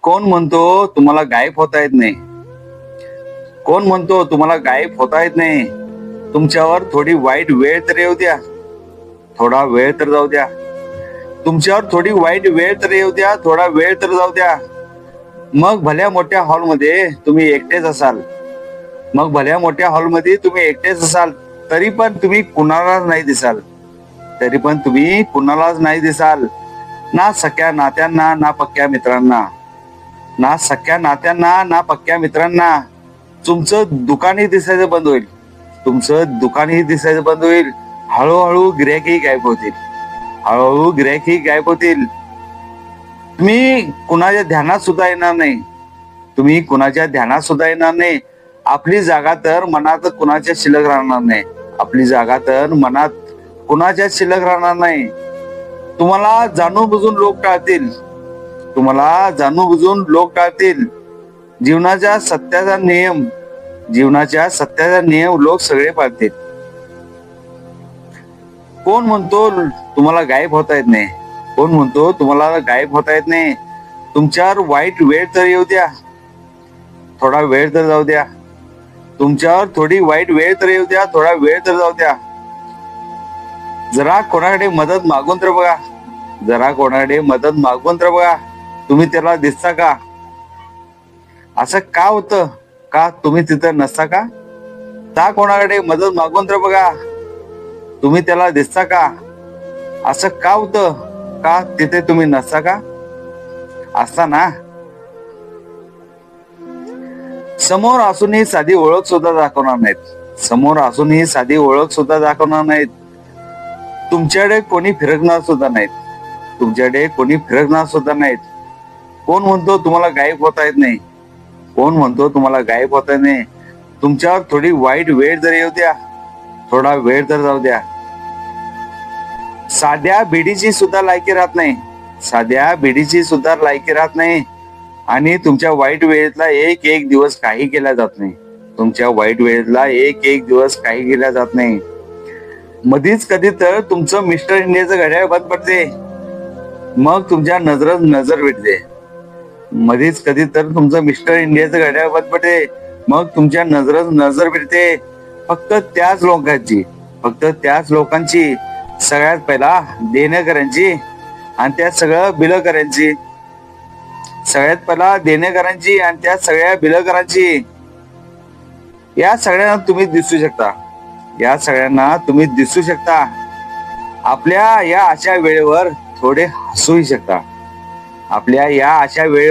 कोण म्हणतो तुम्हाला गायब होता येत नाही? कोण म्हणतो तुम्हाला गायब होता येत नाही? तुमच्यावर थोडी वाईट वेळ तर येऊ द्या, थोडा वेळ तर जाऊ द्या. तुमच्यावर थोडी वाईट वेळ तर येऊ द्या, थोडा वेळ तर जाऊ द्या. मग भल्या मोठ्या हॉलमध्ये तुम्ही एकटेच असाल, मग भल्या मोठ्या हॉलमध्ये तुम्ही एकटेच असाल, तरी पण तुम्ही कुणालाच नाही दिसाल, तरी पण तुम्ही कुणालाच नाही दिसाल. ना सख्या नात्यांना, ना पक्क्या मित्रांना, ना सख्या नात्यांना, ना पक्क्या मित्रांना. तुमचं दुकानही दिसायचं बंद होईल, तुमचं दुकानही दिसायचं बंद होईल. हळूहळू गिऱ्हाईकही गायब होतील, हळूहळू गिऱ्हाईकही गायब होतील. तुम्ही कुणाच्या ध्यानात सुद्धा येणार नाही, तुम्ही कुणाच्या ध्यानात सुद्धा येणार नाही. आपली जागा तर मनात कुणाच्या शिल्लक राहणार नाही, आपली जागा तर मनात कुणाच्या शिल्लक राहणार नाही. तुम्हाला जाणून बुजून लोक टाळतील, तुम्हाला जाणून बुजून लोक टाळतील. जीवनाच्या सत्याचा नियम, जीवनाच्या सत्याचा नियम लोक सगळे पाळतील. कोण म्हणतो तुम्हाला गायब होता येत नाही? कोण म्हणतो तुम्हाला गायब होता येत नाही? तुमच्यावर वाईट वेळ तर येऊ द्या, थोडा वेळ तर जाऊ द्या. तुमच्यावर थोडी वाईट वेळ तर येऊ द्या, थोडा वेळ तर जाऊ द्या. जरा कोणाकडे मदत मागून तर बघा, जरा कोणाकडे मदत मागून तर बघा. तुम्ही त्याला दिसता का? असं का होतं? का तुम्ही तिथं नसता का? त्या कोणाकडे मदत मागून तर बघा, तुम्ही त्याला दिसता का? असं का होतं? का तिथे तुम्ही नसता का? असता ना. समोर असूनही साधी ओळख सुद्धा दाखवणार नाहीत, समोर असूनही साधी ओळख सुद्धा दाखवणार नाहीत. तुमच्याकडे कोणी फिरकणार सुद्धा नाहीत, तुमच्याकडे कोणी फिरकणार सुद्धा नाहीत. कोण म्हणतो तुम्हाला गायब होता येत नाही? कोण म्हणतो तुम्हाला गायब होता येत नाही? तुमच्यावर थोडी वाईट वेळ जर येऊ द्या, थोडा वेळ तर जाऊ द्या. साध्या भेटीची सुद्धा लायकी राहत नाही, साध्या भेटीची सुद्धा लायकी राहत नाही. आणि तुमच्या वाईट वेळेतला एक एक दिवस काही केला जात नाही, तुमच्या वाईट वेळेतला एक एक दिवस काही केला जात नाही. मधीच कधी तर तुमचं मिस्टर इंडियाचं घड्याळ बंद पडते, मग तुमच्या नजर नजर भेटते. मधीच कधी तर तुमचं मिस्टर इंडियाचं घड्याळ बंद पडते, मग तुमच्या नजर नजर भेटते. फक्त त्याच लोकांची, फक्त त्याच लोकांची, सगळ्यात पहिला देणेकऱ्यांची आणि त्यात सगळं बिलकऱ्यांची, सगळ्यात पहिला देणेकरांची आणि त्या सगळ्या बिलकरांची. या सगळ्यांना तुम्ही दिसू शकता, या सगळ्यांना तुम्ही दिसू शकता. आपल्या या अशा वेळेवर थोडे हसूही शकता, आपल्या या अशा वेळेवर